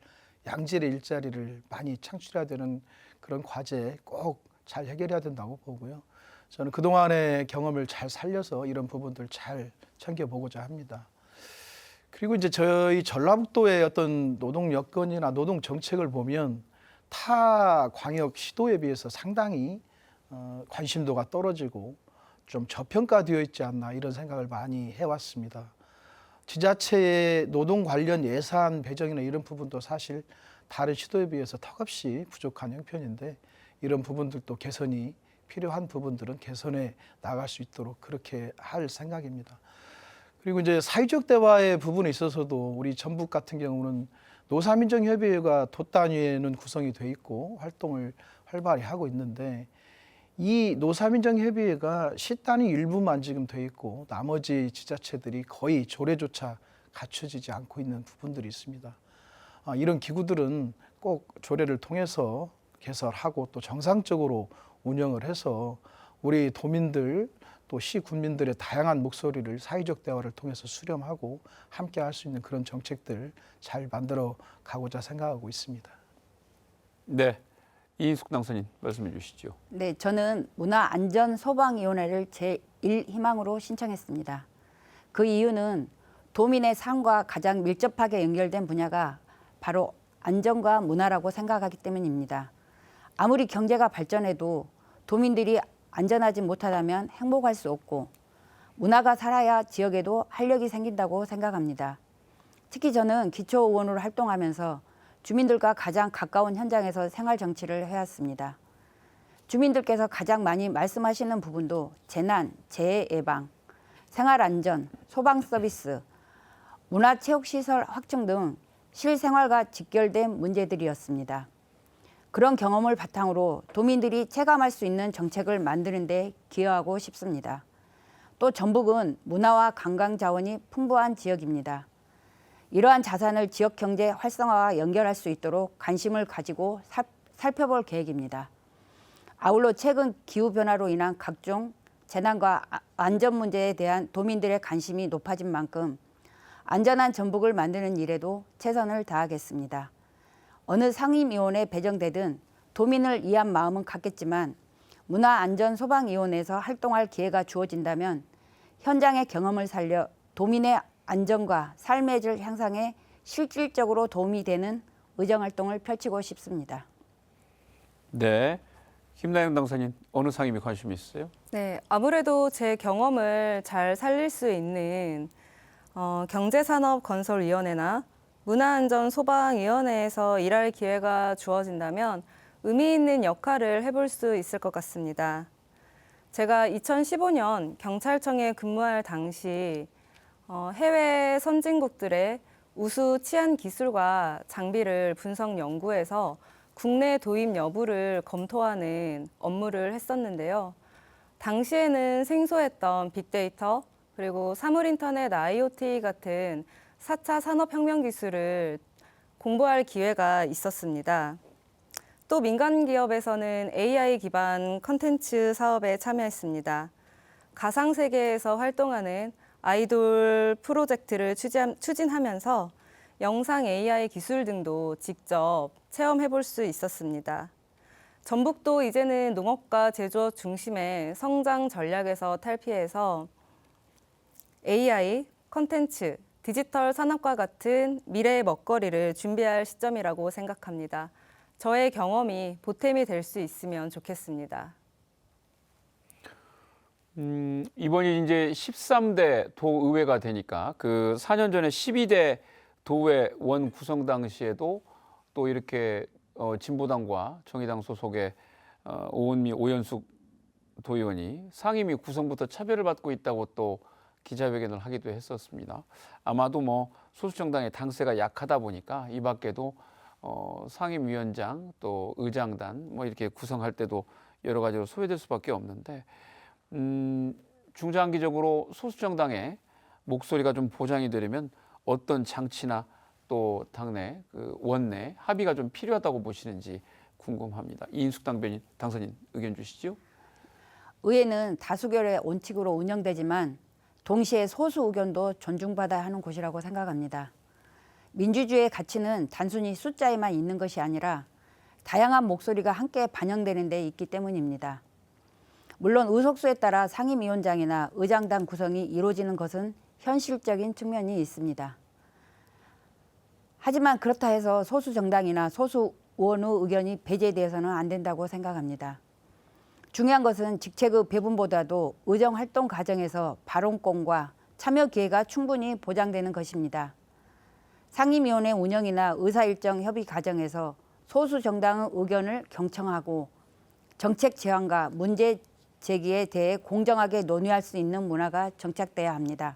양질의 일자리를 많이 창출해야 되는 그런 과제 꼭 잘 해결해야 된다고 보고요. 저는 그동안의 경험을 잘 살려서 이런 부분들 잘 챙겨보고자 합니다. 그리고 이제 저희 전라북도의 어떤 노동 여건이나 노동 정책을 보면 타 광역 시도에 비해서 상당히 관심도가 떨어지고 좀 저평가되어 있지 않나 이런 생각을 많이 해왔습니다. 지자체의 노동 관련 예산 배정이나 이런 부분도 사실 다른 시도에 비해서 턱없이 부족한 형편인데 이런 부분들도 개선이 필요한 부분들은 개선해 나갈 수 있도록 그렇게 할 생각입니다. 그리고 이제 사회적 대화의 부분에 있어서도 우리 전북 같은 경우는 노사민정협의회가 도 단위에는 구성이 돼 있고 활동을 활발히 하고 있는데 이 노사민정협의회가 시 단위 일부만 지금 돼 있고 나머지 지자체들이 거의 조례조차 갖춰지지 않고 있는 부분들이 있습니다. 이런 기구들은 꼭 조례를 통해서 개설하고 또 정상적으로 운영을 해서 우리 도민들 또 시 군민들의 다양한 목소리를 사회적 대화를 통해서 수렴하고 함께 할 수 있는 그런 정책들 잘 만들어 가고자 생각하고 있습니다. 네, 이인숙 당선인 말씀해 주시죠. 네, 저는 문화안전소방위원회를 제1희망으로 신청했습니다. 그 이유는 도민의 삶과 가장 밀접하게 연결된 분야가 바로 안전과 문화라고 생각하기 때문입니다. 아무리 경제가 발전해도 도민들이 안전하지 못하다면 행복할 수 없고 문화가 살아야 지역에도 활력이 생긴다고 생각합니다. 특히 저는 기초의원으로 활동하면서 주민들과 가장 가까운 현장에서 생활 정치를 해왔습니다. 주민들께서 가장 많이 말씀하시는 부분도 재난, 재해 예방, 생활 안전, 소방 서비스, 문화체육시설 확충 등 실생활과 직결된 문제들이었습니다. 그런 경험을 바탕으로 도민들이 체감할 수 있는 정책을 만드는 데 기여하고 싶습니다. 또 전북은 문화와 관광 자원이 풍부한 지역입니다. 이러한 자산을 지역 경제 활성화와 연결할 수 있도록 관심을 가지고 살펴볼 계획입니다. 아울러 최근 기후변화로 인한 각종 재난과 안전 문제에 대한 도민들의 관심이 높아진 만큼 안전한 전북을 만드는 일에도 최선을 다하겠습니다. 어느 상임위원회에 배정되든 도민을 위한 마음은 갖겠지만 문화안전소방위원회에서 활동할 기회가 주어진다면 현장의 경험을 살려 도민의 안전과 삶의 질 향상에 실질적으로 도움이 되는 의정활동을 펼치고 싶습니다. 네, 김나영 당선인 어느 상임위 관심이 있으세요? 네, 아무래도 제 경험을 잘 살릴 수 있는 경제산업건설위원회나 문화안전소방위원회에서 일할 기회가 주어진다면 의미 있는 역할을 해볼 수 있을 것 같습니다. 제가 2015년 경찰청에 근무할 당시 해외 선진국들의 우수 치안 기술과 장비를 분석 연구해서 국내 도입 여부를 검토하는 업무를 했었는데요. 당시에는 생소했던 빅데이터 그리고 사물인터넷 IoT 같은 4차 산업혁명 기술을 공부할 기회가 있었습니다. 또 민간 기업에서는 AI 기반 컨텐츠 사업에 참여했습니다. 가상세계에서 활동하는 아이돌 프로젝트를 추진하면서 영상 AI 기술 등도 직접 체험해 볼 수 있었습니다. 전북도 이제는 농업과 제조업 중심의 성장 전략에서 탈피해서 AI, 컨텐츠, 디지털 산업과 같은 미래의 먹거리를 준비할 시점이라고 생각합니다. 저의 경험이 보탬이 될 수 있으면 좋겠습니다. 이번이 이제 13대 도의회가 되니까 그 4년 전에 12대 도의회 원 구성 당시에도 또 이렇게 진보당과 정의당 소속의 오은미, 오연숙 도의원이 상임위 구성부터 차별을 받고 있다고 또 기자회견을 하기도 했었습니다. 아마도 뭐 소수정당의 당세가 약하다 보니까 이 밖에도 상임위원장 또 의장단 뭐 이렇게 구성할 때도 여러 가지로 소외될 수밖에 없는데 중장기적으로 소수정당의 목소리가 좀 보장이 되려면 어떤 장치나 또 당내 그 원내 합의가 좀 필요하다고 보시는지 궁금합니다. 이인숙 당선인 의견 주시죠. 의회는 다수결의 원칙으로 운영되지만 동시에 소수 의견도 존중받아야 하는 곳이라고 생각합니다. 민주주의의 가치는 단순히 숫자에만 있는 것이 아니라 다양한 목소리가 함께 반영되는 데 있기 때문입니다. 물론 의석수에 따라 상임위원장이나 의장단 구성이 이루어지는 것은 현실적인 측면이 있습니다. 하지만 그렇다 해서 소수 정당이나 소수 의원의 의견이 배제되어서는 안 된다고 생각합니다. 중요한 것은 직책의 배분보다도 의정 활동 과정에서 발언권과 참여 기회가 충분히 보장되는 것입니다. 상임위원회 운영이나 의사일정 협의 과정에서 소수 정당의 의견을 경청하고 정책 제안과 문제 제기에 대해 공정하게 논의할 수 있는 문화가 정착돼야 합니다.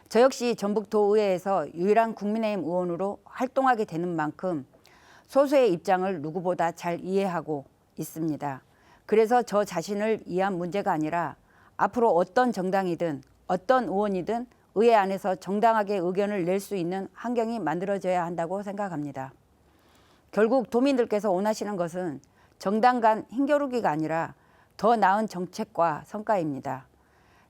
저 역시 전북도의회에서 유일한 국민의힘 의원으로 활동하게 되는 만큼 소수의 입장을 누구보다 잘 이해하고 있습니다. 그래서 저 자신을 이해한 문제가 아니라 앞으로 어떤 정당이든 어떤 의원이든 의회 안에서 정당하게 의견을 낼 수 있는 환경이 만들어져야 한다고 생각합니다. 결국 도민들께서 원하시는 것은 정당 간 힘겨루기가 아니라 더 나은 정책과 성과입니다.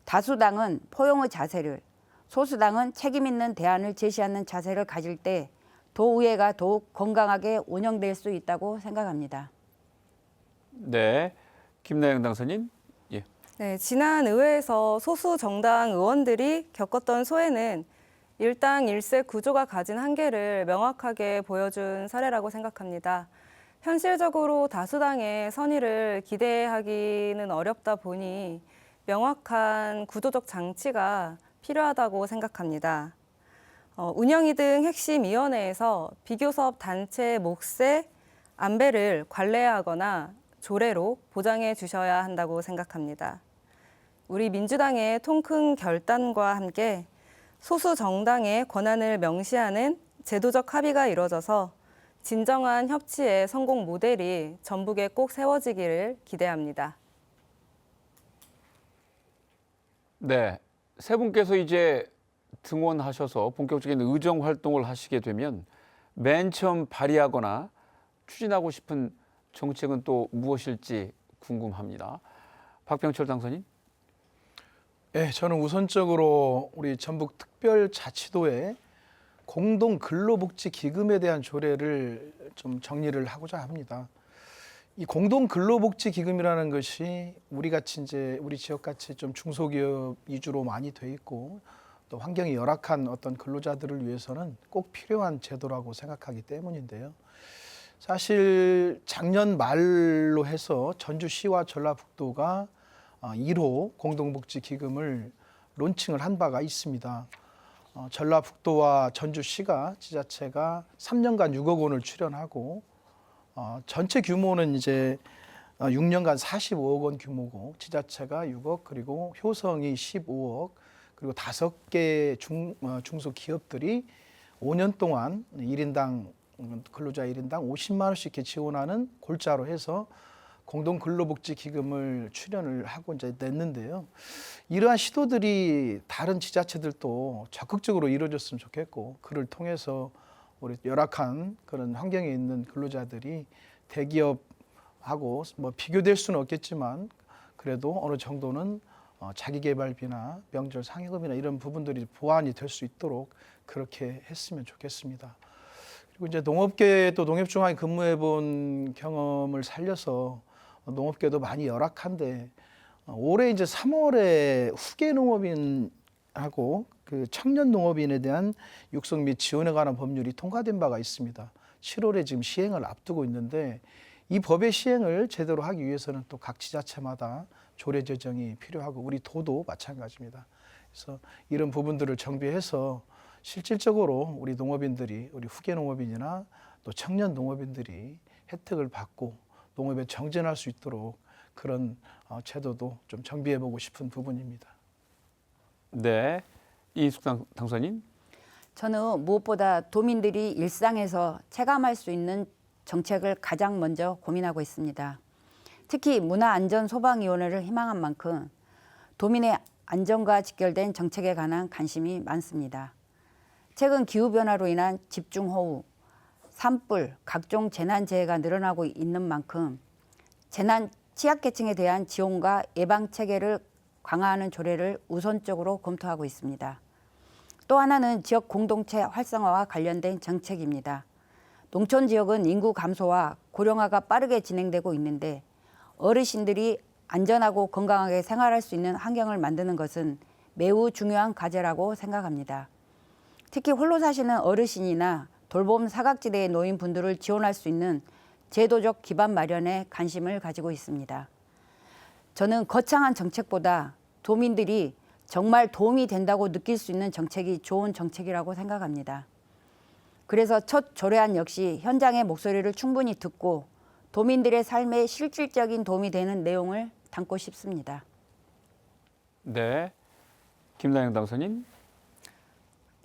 다수당은 포용의 자세를, 소수당은 책임 있는 대안을 제시하는 자세를 가질 때 도의회가 더욱 건강하게 운영될 수 있다고 생각합니다. 네, 김나영 당선인. 예. 네, 지난 의회에서 소수 정당 의원들이 겪었던 소외는 일당 일색 구조가 가진 한계를 명확하게 보여준 사례라고 생각합니다. 현실적으로 다수당의 선의를 기대하기는 어렵다 보니 명확한 구조적 장치가 필요하다고 생각합니다. 운영위 등 핵심 위원회에서 비교섭 단체 몫의 안배를 관례하거나 조례로 보장해 주셔야 한다고 생각합니다. 우리 민주당의 통큰 결단과 함께 소수 정당의 권한을 명시하는 제도적 합의가 이뤄져서 진정한 협치의 성공 모델이 전북에 꼭 세워지기를 기대합니다. 네, 세 분께서 이제 등원하셔서 본격적인 의정 활동을 하시게 되면 맨 처음 발의하거나 추진하고 싶은 정책은 또 무엇일지 궁금합니다. 박병철 당선인. 네, 저는 우선적으로 우리 전북특별자치도의 공동근로복지기금에 대한 조례를 좀 정리를 하고자 합니다. 이 공동근로복지기금이라는 것이 우리 지역같이 좀 중소기업 위주로 많이 돼 있고 또 환경이 열악한 어떤 근로자들을 위해서는 꼭 필요한 제도라고 생각하기 때문인데요. 사실 작년 말로 해서 전주시와 전라북도가 1호 공동복지기금을 론칭을 한 바가 있습니다. 전라북도와 전주시가 지자체가 3년간 6억 원을 출연하고 전체 규모는 이제 6년간 45억 원 규모고 지자체가 6억 그리고 효성이 15억 그리고 5개 중소기업들이 5년 동안 1인당 근로자 1인당 50만 원씩 이렇게 지원하는 골자로 해서 공동근로복지기금을 출연을 하고 이제 냈는데요. 이러한 시도들이 다른 지자체들도 적극적으로 이루어졌으면 좋겠고 그를 통해서 우리 열악한 그런 환경에 있는 근로자들이 대기업하고 뭐 비교될 수는 없겠지만 그래도 어느 정도는 자기개발비나 명절 상여금이나 이런 부분들이 보완이 될 수 있도록 그렇게 했으면 좋겠습니다. 그리고 이제 농업계도 농협중앙에 근무해본 경험을 살려서 농업계도 많이 열악한데 올해 이제 3월에 후계 농업인하고 그 청년 농업인에 대한 육성 및 지원에 관한 법률이 통과된 바가 있습니다. 7월에 지금 시행을 앞두고 있는데 이 법의 시행을 제대로 하기 위해서는 또 각 지자체마다 조례 제정이 필요하고 우리 도도 마찬가지입니다. 그래서 이런 부분들을 정비해서 실질적으로 우리 농업인들이 우리 후계 농업인이나 또 청년 농업인들이 혜택을 받고 농업에 정진할 수 있도록 그런 제도도 좀 정비해보고 싶은 부분입니다. 네, 이인숙 당선인. 저는 무엇보다 도민들이 일상에서 체감할 수 있는 정책을 가장 먼저 고민하고 있습니다. 특히 문화안전소방위원회를 희망한 만큼 도민의 안전과 직결된 정책에 관한 관심이 많습니다. 최근 기후변화로 인한 집중호우, 산불, 각종 재난재해가 늘어나고 있는 만큼 재난 취약계층에 대한 지원과 예방체계를 강화하는 조례를 우선적으로 검토하고 있습니다. 또 하나는 지역 공동체 활성화와 관련된 정책입니다. 농촌 지역은 인구 감소와 고령화가 빠르게 진행되고 있는데 어르신들이 안전하고 건강하게 생활할 수 있는 환경을 만드는 것은 매우 중요한 과제라고 생각합니다. 특히 홀로 사시는 어르신이나 돌봄 사각지대의 노인분들을 지원할 수 있는 제도적 기반 마련에 관심을 가지고 있습니다. 저는 거창한 정책보다 도민들이 정말 도움이 된다고 느낄 수 있는 정책이 좋은 정책이라고 생각합니다. 그래서 첫 조례안 역시 현장의 목소리를 충분히 듣고 도민들의 삶에 실질적인 도움이 되는 내용을 담고 싶습니다. 네, 김나영 당선인.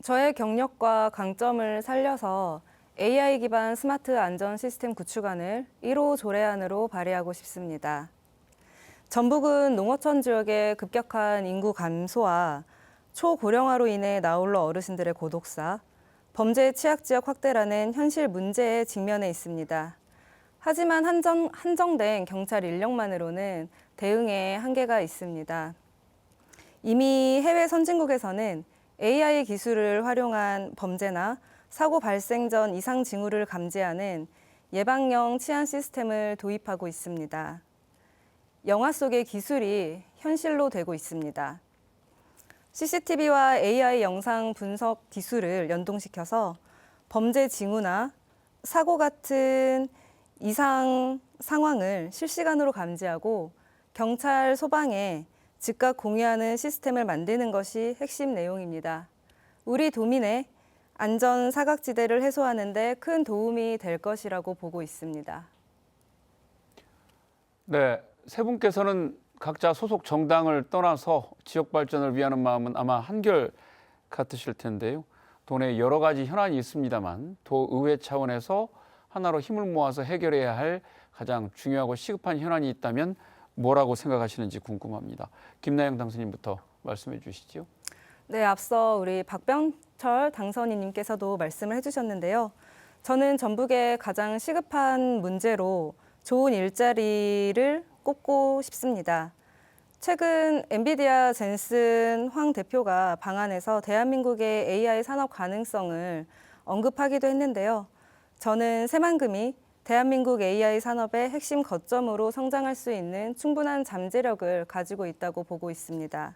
저의 경력과 강점을 살려서 AI 기반 스마트 안전 시스템 구축안을 1호 조례안으로 발의하고 싶습니다. 전북은 농어촌 지역의 급격한 인구 감소와 초고령화로 인해 나홀로 어르신들의 고독사, 범죄 취약 지역 확대라는 현실 문제에 직면해 있습니다. 하지만 한정된 경찰 인력만으로는 대응에 한계가 있습니다. 이미 해외 선진국에서는 AI 기술을 활용한 범죄나 사고 발생 전 이상 징후를 감지하는 예방형 치안 시스템을 도입하고 있습니다. 영화 속의 기술이 현실로 되고 있습니다. CCTV와 AI 영상 분석 기술을 연동시켜서 범죄 징후나 사고 같은 이상 상황을 실시간으로 감지하고 경찰, 소방에 즉각 공유하는 시스템을 만드는 것이 핵심 내용입니다. 우리 도민의 안전 사각지대를 해소하는 데 큰 도움이 될 것이라고 보고 있습니다. 네, 세 분께서는 각자 소속 정당을 떠나서 지역 발전을 위하는 마음은 아마 한결 같으실 텐데요. 도내에 여러 가지 현안이 있습니다만 도의회 차원에서 하나로 힘을 모아서 해결해야 할 가장 중요하고 시급한 현안이 있다면 뭐라고 생각하시는지 궁금합니다. 김나영 당선인부터 말씀해 주시죠. 네, 앞서 우리 박병철 당선인님께서도 말씀을 해주셨는데요. 저는 전북의 가장 시급한 문제로 좋은 일자리를 꼽고 싶습니다. 최근 엔비디아 젠슨 황 대표가 방한해서 대한민국의 AI 산업 가능성을 언급하기도 했는데요. 저는 새만금이 대한민국 AI 산업의 핵심 거점으로 성장할 수 있는 충분한 잠재력을 가지고 있다고 보고 있습니다.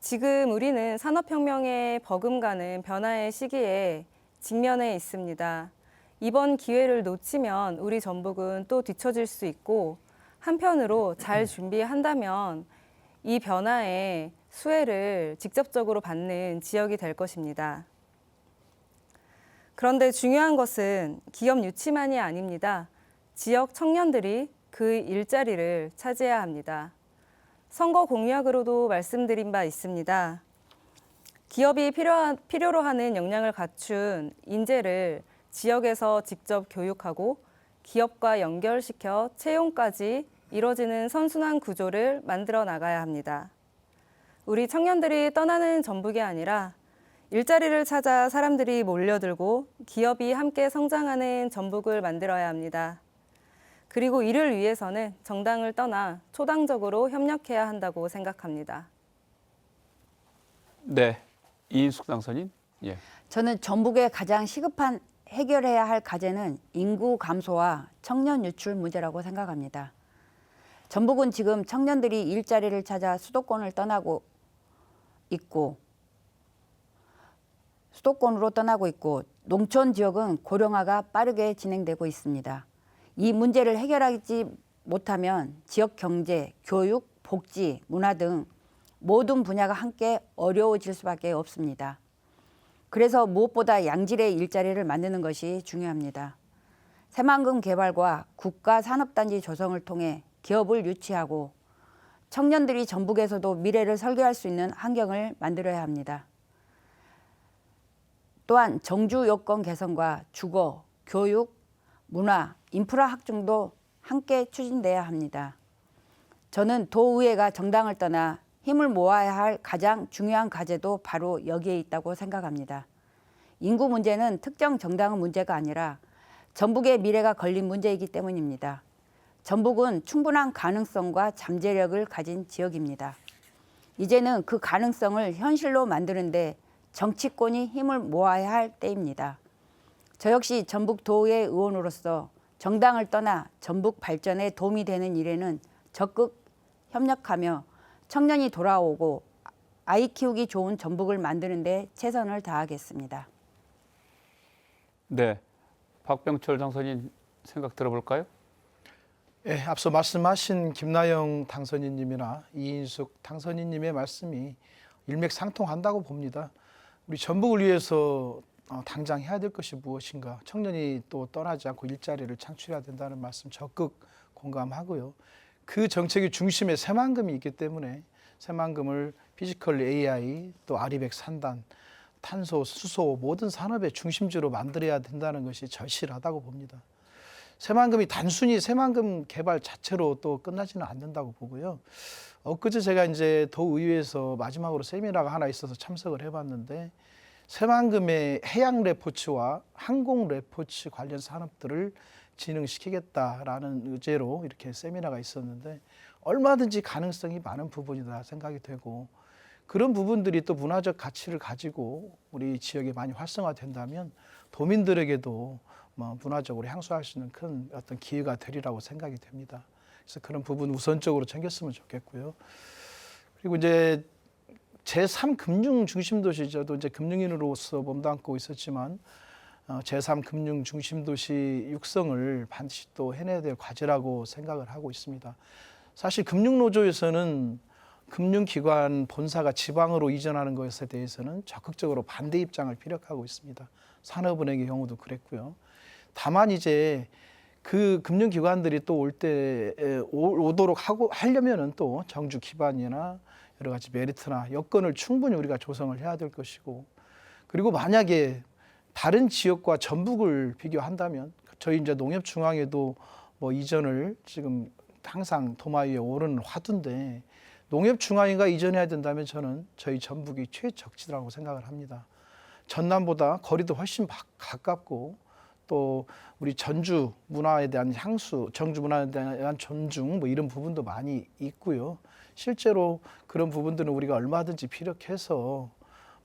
지금 우리는 산업혁명에 버금가는 변화의 시기에 직면해 있습니다. 이번 기회를 놓치면 우리 전북은 또 뒤처질 수 있고 한편으로 잘 준비한다면 이 변화의 수혜를 직접적으로 받는 지역이 될 것입니다. 그런데 중요한 것은 기업 유치만이 아닙니다. 지역 청년들이 그 일자리를 차지해야 합니다. 선거 공약으로도 말씀드린 바 있습니다. 기업이 필요로 하는 역량을 갖춘 인재를 지역에서 직접 교육하고 기업과 연결시켜 채용까지 이뤄지는 선순환 구조를 만들어 나가야 합니다. 우리 청년들이 떠나는 전북이 아니라 일자리를 찾아 사람들이 몰려들고 기업이 함께 성장하는 전북을 만들어야 합니다. 그리고 이를 위해서는 정당을 떠나 초당적으로 협력해야 한다고 생각합니다. 네, 이인숙 당선인. 예. 저는 전북의 가장 시급한 해결해야 할 과제는 인구 감소와 청년 유출 문제라고 생각합니다. 전북은 지금 청년들이 일자리를 찾아 수도권으로 떠나고 있고 농촌 지역은 고령화가 빠르게 진행되고 있습니다. 이 문제를 해결하지 못하면 지역 경제, 교육, 복지, 문화 등 모든 분야가 함께 어려워질 수밖에 없습니다. 그래서 무엇보다 양질의 일자리를 만드는 것이 중요합니다. 새만금 개발과 국가산업단지 조성을 통해 기업을 유치하고 청년들이 전북에서도 미래를 설계할 수 있는 환경을 만들어야 합니다. 또한 정주 여건 개선과 주거, 교육, 문화, 인프라 확충도 함께 추진돼야 합니다. 저는 도의회가 정당을 떠나 힘을 모아야 할 가장 중요한 과제도 바로 여기에 있다고 생각합니다. 인구 문제는 특정 정당의 문제가 아니라 전북의 미래가 걸린 문제이기 때문입니다. 전북은 충분한 가능성과 잠재력을 가진 지역입니다. 이제는 그 가능성을 현실로 만드는데 정치권이 힘을 모아야 할 때입니다. 저 역시 전북도의회 의원으로서 정당을 떠나 전북 발전에 도움이 되는 일에는 적극 협력하며 청년이 돌아오고 아이 키우기 좋은 전북을 만드는 데 최선을 다하겠습니다. 네, 박병철 당선인 생각 들어볼까요? 예, 앞서 말씀하신 김나영 당선인님이나 이인숙 당선인님의 말씀이 일맥상통한다고 봅니다. 우리 전북을 위해서 당장 해야 될 것이 무엇인가, 청년이 또 떠나지 않고 일자리를 창출해야 된다는 말씀 적극 공감하고요. 그 정책의 중심에 새만금이 있기 때문에 새만금을 피지컬 AI, 또 아리백 산단, 탄소, 수소 모든 산업의 중심지로 만들어야 된다는 것이 절실하다고 봅니다. 새만금이 단순히 새만금 개발 자체로 또 끝나지는 않는다고 보고요. 엊그제 제가 이제 도의회에서 마지막으로 세미나가 하나 있어서 참석을 해봤는데, 새만금의 해양 레포츠와 항공 레포츠 관련 산업들을 진흥시키겠다라는 의제로 이렇게 세미나가 있었는데, 얼마든지 가능성이 많은 부분이다 생각이 되고, 그런 부분들이 또 문화적 가치를 가지고 우리 지역에 많이 활성화된다면 도민들에게도 문화적으로 향수할 수 있는 큰 어떤 기회가 되리라고 생각이 됩니다. 그래서 그런 부분 우선적으로 챙겼으면 좋겠고요. 그리고 이제 제3 금융 중심 도시, 저도 이제 금융인으로서 몸담고 있었지만 제3 금융 중심 도시 육성을 반드시 또 해내야 될 과제라고 생각을 하고 있습니다. 사실 금융노조에서는 금융기관 본사가 지방으로 이전하는 것에 대해서는 적극적으로 반대 입장을 피력하고 있습니다. 산업은행의 경우도 그랬고요. 다만 이제 그 금융기관들이 또 오도록 하려면은 또 정주 기반이나 여러 가지 메리트나 여건을 충분히 우리가 조성을 해야 될 것이고, 그리고 만약에 다른 지역과 전북을 비교한다면 저희 이제 농협중앙에도 이전을 지금 항상 도마 위에 오르는 화두인데, 농협중앙회가 이전해야 된다면 저는 저희 전북이 최적지라고 생각을 합니다. 전남보다 거리도 훨씬 가깝고, 또 우리 전주 문화에 대한 향수, 정주 문화에 대한 존중 이런 부분도 많이 있고요. 실제로 그런 부분들은 우리가 얼마든지 피력해서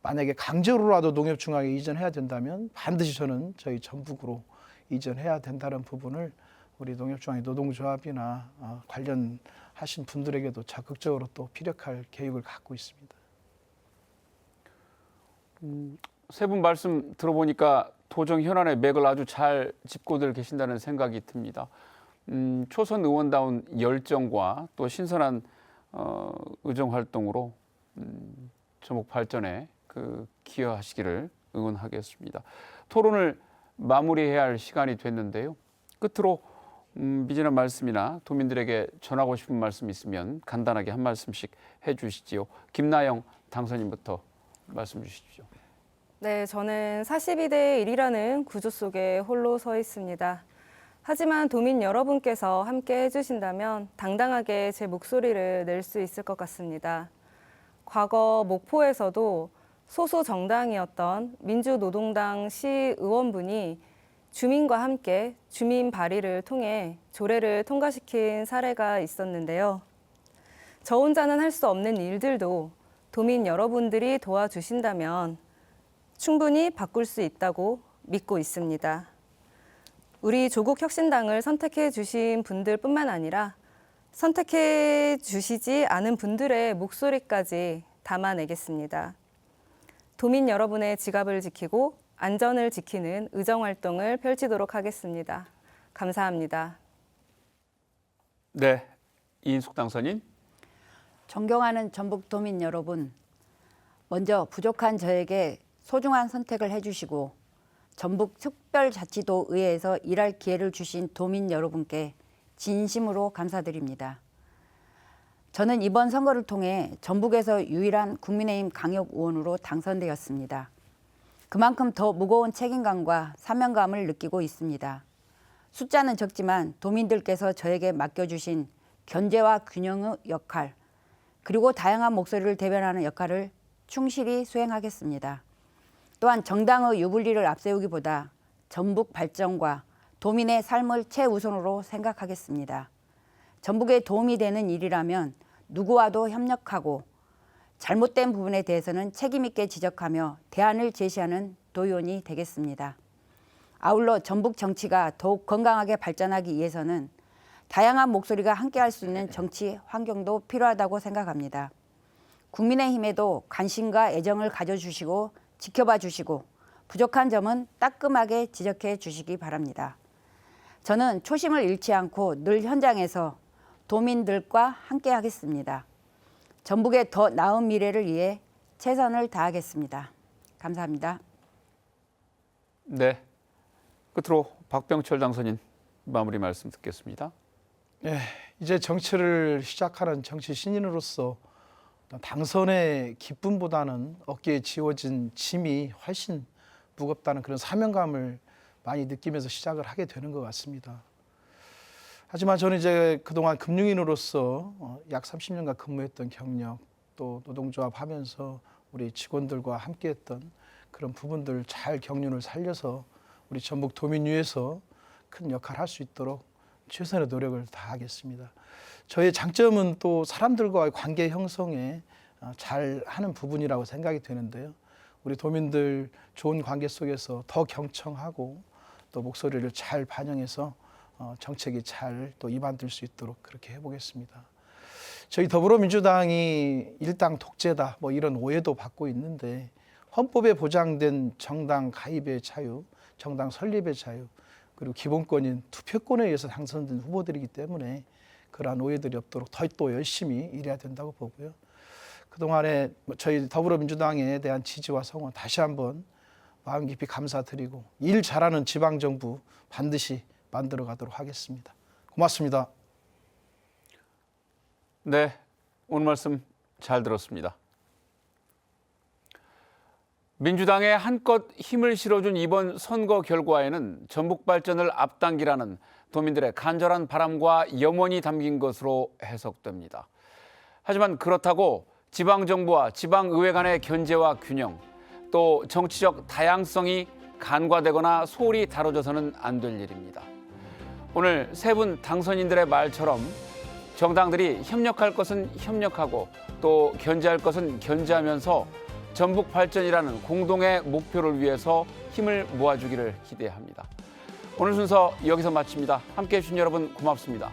만약에 강제로라도 농협중앙에 이전해야 된다면 반드시 저는 저희 전북으로 이전해야 된다는 부분을 우리 농협중앙회 노동조합이나 관련하신 분들에게도 적극적으로 또 피력할 계획을 갖고 있습니다. 세 분 말씀 들어보니까 도정 현안의 맥을 아주 잘 짚고들 계신다는 생각이 듭니다. 초선 의원다운 열정과 또 신선한 의정 활동으로 전북 발전에 기여하시기를 응원하겠습니다. 토론을 마무리해야 할 시간이 됐는데요. 끝으로 미진한 말씀이나 도민들에게 전하고 싶은 말씀 있으면 간단하게 한 말씀씩 해주시지요. 김나영 당선인부터 말씀 주십시오. 네, 저는 42대 1이라는 구조 속에 홀로 서 있습니다. 하지만 도민 여러분께서 함께 해주신다면 당당하게 제 목소리를 낼 수 있을 것 같습니다. 과거 목포에서도 소수 정당이었던 민주노동당 시의원분이 주민과 함께 주민 발의를 통해 조례를 통과시킨 사례가 있었는데요. 저 혼자는 할 수 없는 일들도 도민 여러분들이 도와주신다면 충분히 바꿀 수 있다고 믿고 있습니다. 우리 조국혁신당을 선택해 주신 분들뿐만 아니라 선택해 주시지 않은 분들의 목소리까지 담아내겠습니다. 도민 여러분의 지갑을 지키고 안전을 지키는 의정활동을 펼치도록 하겠습니다. 감사합니다. 네, 이인숙 당선인. 존경하는 전북 도민 여러분, 먼저 부족한 저에게 소중한 선택을 해주시고 전북특별자치도의회에서 일할 기회를 주신 도민 여러분께 진심으로 감사드립니다. 저는 이번 선거를 통해 전북에서 유일한 국민의힘 강력 의원으로 당선되었습니다. 그만큼 더 무거운 책임감과 사명감을 느끼고 있습니다. 숫자는 적지만 도민들께서 저에게 맡겨주신 견제와 균형의 역할, 그리고 다양한 목소리를 대변하는 역할을 충실히 수행하겠습니다. 또한 정당의 유불리를 앞세우기보다 전북 발전과 도민의 삶을 최우선으로 생각하겠습니다. 전북에 도움이 되는 일이라면 누구와도 협력하고 잘못된 부분에 대해서는 책임 있게 지적하며 대안을 제시하는 도의원이 되겠습니다. 아울러 전북 정치가 더욱 건강하게 발전하기 위해서는 다양한 목소리가 함께할 수 있는 정치 환경도 필요하다고 생각합니다. 국민의힘에도 관심과 애정을 가져주시고 지켜봐 주시고 부족한 점은 따끔하게 지적해 주시기 바랍니다. 저는 초심을 잃지 않고 늘 현장에서 도민들과 함께 하겠습니다. 전북의 더 나은 미래를 위해 최선을 다하겠습니다. 감사합니다. 네, 끝으로 박병철 당선인 마무리 말씀 듣겠습니다. 네, 이제 정치를 시작하는 정치 신인으로서 당선의 기쁨보다는 어깨에 지워진 짐이 훨씬 무겁다는 그런 사명감을 많이 느끼면서 시작을 하게 되는 것 같습니다. 하지만 저는 이제 그동안 금융인으로서 약 30년간 근무했던 경력, 또 노동조합 하면서 우리 직원들과 함께했던 그런 부분들 잘 경륜을 살려서 우리 전북 도민 위해서 큰 역할을 할 수 있도록 최선의 노력을 다하겠습니다. 저의 장점은 또 사람들과의 관계 형성에 잘 하는 부분이라고 생각이 되는데요. 우리 도민들 좋은 관계 속에서 더 경청하고 또 목소리를 잘 반영해서 정책이 잘 또 입안될 수 있도록 그렇게 해보겠습니다. 저희 더불어민주당이 일당 독재다 뭐 이런 오해도 받고 있는데 헌법에 보장된 정당 가입의 자유, 정당 설립의 자유, 그리고 기본권인 투표권에 의해서 당선된 후보들이기 때문에 그러한 오해들이 없도록 더 또 열심히 일해야 된다고 보고요. 그동안에 저희 더불어민주당에 대한 지지와 성원 다시 한번 마음 깊이 감사드리고 일 잘하는 지방정부 반드시 만들어 가도록 하겠습니다. 고맙습니다. 네, 오늘 말씀 잘 들었습니다. 민주당에 한껏 힘을 실어준 이번 선거 결과에는 전북 발전을 앞당기라는 도민들의 간절한 바람과 염원이 담긴 것으로 해석됩니다. 하지만 그렇다고 지방정부와 지방의회 간의 견제와 균형, 또 정치적 다양성이 간과되거나 소홀히 다뤄져서는 안 될 일입니다. 오늘 세 분 당선인들의 말처럼 정당들이 협력할 것은 협력하고 또 견제할 것은 견제하면서 전북 발전이라는 공동의 목표를 위해서 힘을 모아주기를 기대합니다. 오늘 순서 여기서 마칩니다. 함께해 주신 여러분 고맙습니다.